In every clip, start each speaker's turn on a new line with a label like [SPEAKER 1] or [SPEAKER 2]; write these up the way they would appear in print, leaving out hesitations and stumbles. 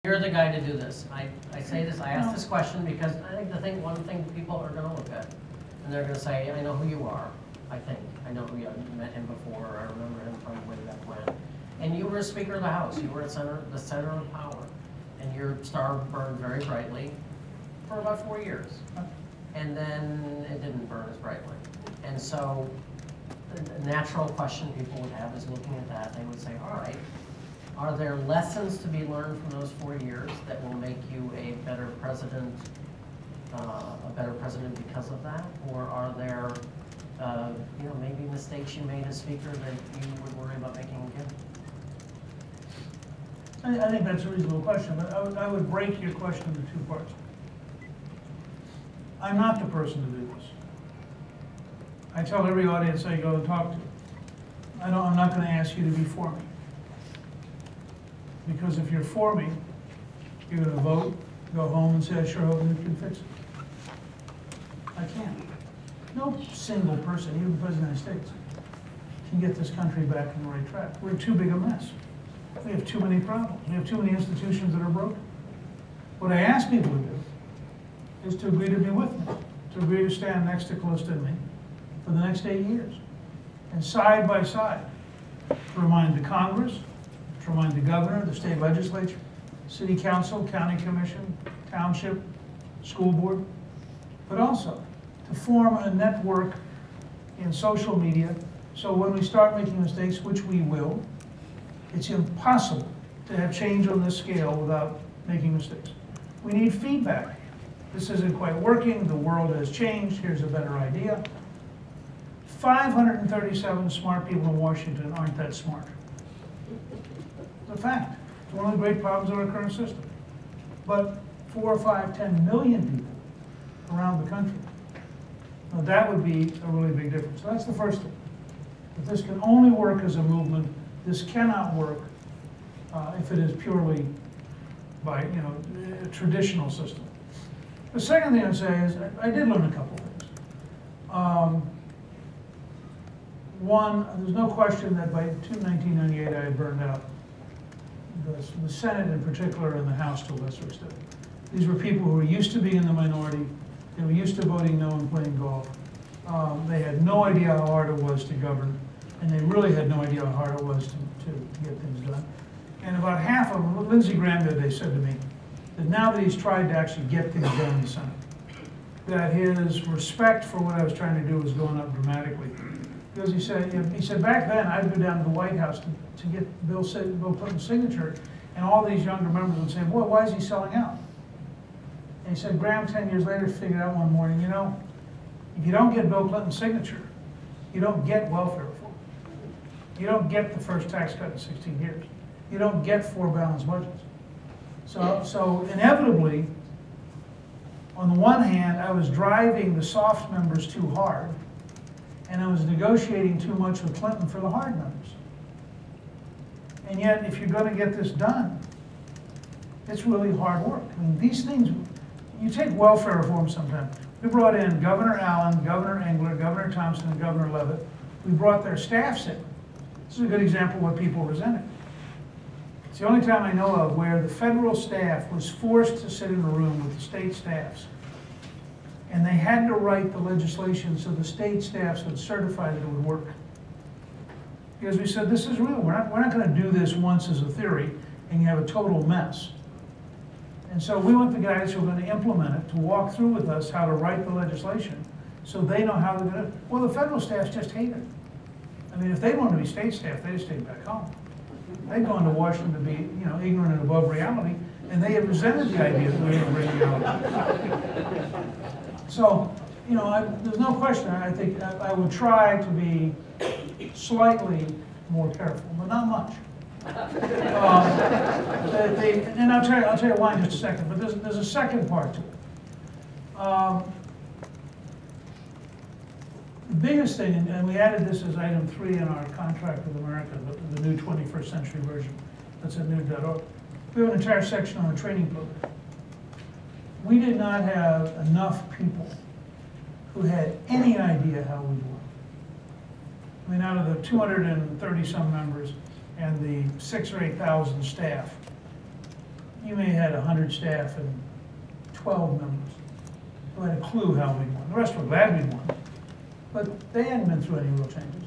[SPEAKER 1] You're the guy to do this. I say this, I ask this question because I think one thing people are going to look at, and they're going to say, I know who you are, I think. I know who you met him before, I remember him from way back when. And you were a Speaker of the House, you were at the center of power, and your star burned very brightly for about 4 years. And then it didn't burn as brightly. And so the natural question people would have is looking at that, they would say, all right, are there lessons to be learned from those 4 years that will make you a better president because of that? Or are there, maybe mistakes you made as Speaker that you would worry about making again?
[SPEAKER 2] I think that's a reasonable question, but I would break your question into two parts. I'm not the person to do this. I tell every audience I go and talk to, I'm not going to ask you to be for me. Because if you're for me, you're going to vote, go home and say, I sure hope you can fix it. I can't. No single person, even the President of the United States, can get this country back on the right track. We're too big a mess. We have too many problems. We have too many institutions that are broken. What I ask people to do is to agree to be with me, to agree to stand next to close to me for the next 8 years. And side by side, to remind the Congress, to remind the governor, the state legislature, city council, county commission, township, school board, but also to form a network in social media so when we start making mistakes, which we will, it's impossible to have change on this scale without making mistakes. We need feedback. This isn't quite working, the world has changed, here's a better idea. 537 smart people in Washington aren't that smart. It's a fact. It's one of the great problems of our current system. But 4, 5, 10 million people around the country, now that would be a really big difference. So that's the first thing. But this can only work as a movement. This cannot work if it is purely by a traditional system. The second thing I'd say is I did learn a couple things. One, there's no question that by 1998 I had burned out the Senate in particular and the House to a lesser extent. These were people who were used to being in the minority. They were used to voting no and playing golf. They had no idea how hard it was to govern, and they really had no idea how hard it was to get things done. And about half of them, Lindsey Graham they said to me, that now that he's tried to actually get things done in the Senate, that his respect for what I was trying to do was going up dramatically. Because he said back then I'd go down to the White House to get Bill Clinton's signature, and all these younger members would say, boy, why is he selling out? And he said, Graham 10 years later figured out one morning, if you don't get Bill Clinton's signature, you don't get welfare reform. You don't get the first tax cut in 16 years. You don't get 4 balanced budgets. So inevitably, on the one hand, I was driving the soft members too hard, and I was negotiating too much with Clinton for the hard members. And yet, if you're going to get this done, it's really hard work. I mean, these things, you take welfare reform sometime. We brought in Governor Allen, Governor Engler, Governor Thompson, and Governor Leavitt. We brought their staffs in. This is a good example of what people resented. It's the only time I know of where the federal staff was forced to sit in a room with the state staffs, and they had to write the legislation so the state staffs would certify that it would work. Because we said, this is real. We're not going to do this once as a theory and you have a total mess. And so we want the guys who are going to implement it to walk through with us how to write the legislation so they know how they're going to. Well, the federal staffs just hate it. I mean, if they wanted to be state staff, they just stayed back home. They'd gone to Washington to be, ignorant and above reality, and they had resented the idea that we were bring reality. So, there's no question. I think I would try to be slightly more careful, but not much. And I'll tell you why in just a second. But there's a second part to it. The biggest thing, and we added this as item 3 in our contract with America, the new 21st century version. That's at Newt.org. We have an entire section on the training program. We did not have enough people who had any idea how we work. I mean, out of the 230 some members and the 6,000 or 8,000 staff, you may have had 100 staff and 12 members who had a clue how we won. The rest were glad we won, but they hadn't been through any real changes.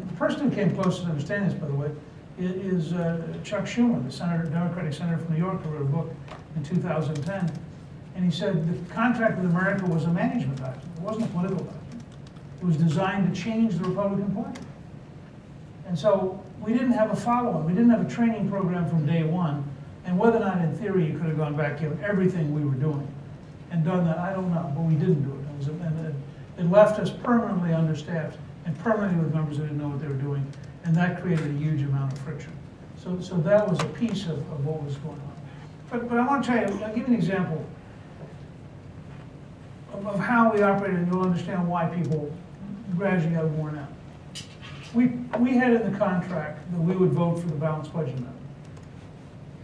[SPEAKER 2] The person who came closest to understanding this, by the way, is Chuck Schumer, the senator, Democratic senator from New York, who wrote a book in 2010. And he said the contract with America was a management document. It wasn't a political document. It was designed to change the Republican Party. And so we didn't have a follow-up. We didn't have a training program from day one. And whether or not in theory you could have gone back, given everything we were doing and done that, I don't know, but we didn't do it. It left us permanently understaffed and permanently with members who didn't know what they were doing. And that created a huge amount of friction. So that was a piece of what was going on. But I want to tell you, I'll give you an example of how we operated, and you'll understand why people gradually got worn out. We had in the contract that we would vote for the balanced budget amendment.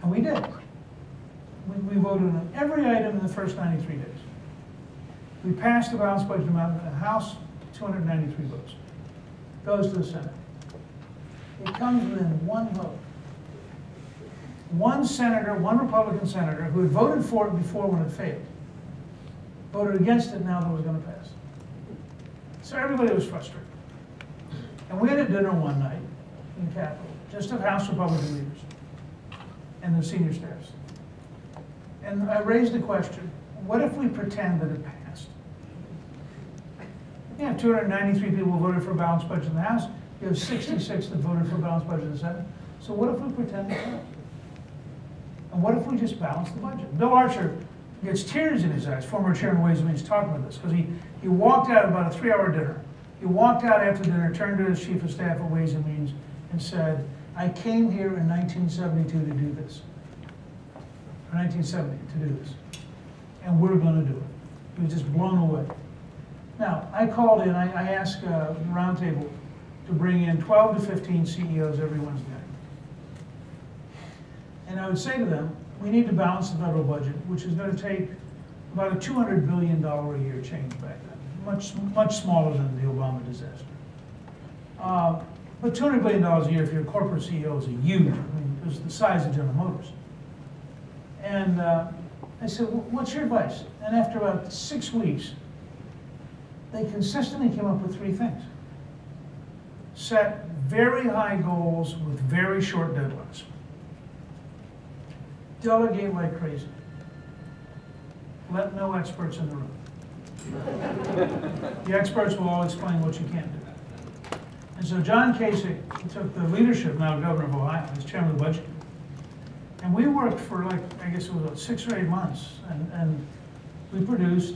[SPEAKER 2] And we did. We voted on every item in the first 93 days. We passed the balanced budget amendment in the House, 293 votes. Goes to the Senate. It comes within one vote. One senator, one Republican senator, who had voted for it before when it failed, voted against it now that it was going to pass. So everybody was frustrated. And we had a dinner one night in Capitol, just of House Republican leaders and their senior staffs. And I raised the question, what if we pretend that it passed? You have 293 people who voted for a balanced budget in the House. You have 66 that voted for a balanced budget in the Senate. So what if we pretend it passed? And what if we just balance the budget? Bill Archer gets tears in his eyes, former chairman of Ways and Means, talking about this, because he walked out about a 3-hour dinner. He walked out after dinner, turned to his chief of staff at Ways and Means, and said, I came here in 1972 to do this. Or 1970 to do this. And we're going to do it. He was just blown away. Now, I called in, I asked the roundtable to bring in 12 to 15 CEOs every Wednesday night. And I would say to them, we need to balance the federal budget, which is going to take about a $200 billion a year change back then, much smaller than the Obama disaster. But $200 billion a year if you're a corporate CEO is a huge, I mean, it was the size of General Motors. And I said, what's your advice? And after about 6 weeks, they consistently came up with 3 things. Set very high goals with very short deadlines. Delegate like crazy. Let no experts in the room. The experts will all explain what you can't do. And so John Kasich took the leadership, now governor of Ohio, he's chairman of the budget. And we worked for like, I guess it was about 6 or 8 months. And we produced,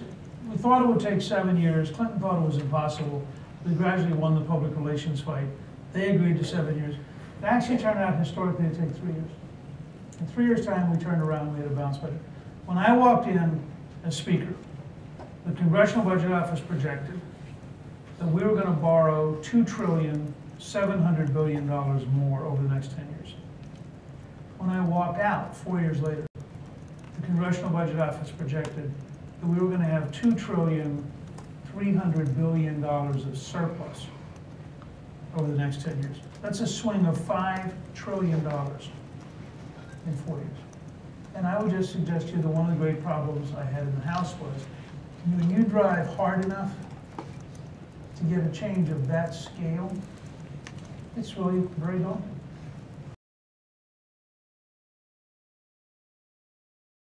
[SPEAKER 2] we thought it would take 7 years. Clinton thought it was impossible. We gradually won the public relations fight. They agreed to 7 years. It actually turned out historically to take 3 years. In 3 years' time, we turned around and we had a balanced budget. When I walked in as Speaker, the Congressional Budget Office projected that we were going to borrow $2.7 trillion more over the next 10 years. When I walked out 4 years later, the Congressional Budget Office projected that we were going to have $2.3 trillion of surplus over the next 10 years. That's a swing of $5 trillion in 4 years. And I would just suggest to you that one of the great problems I had in the House was when you drive hard enough to get a change of that scale, it's really very daunting.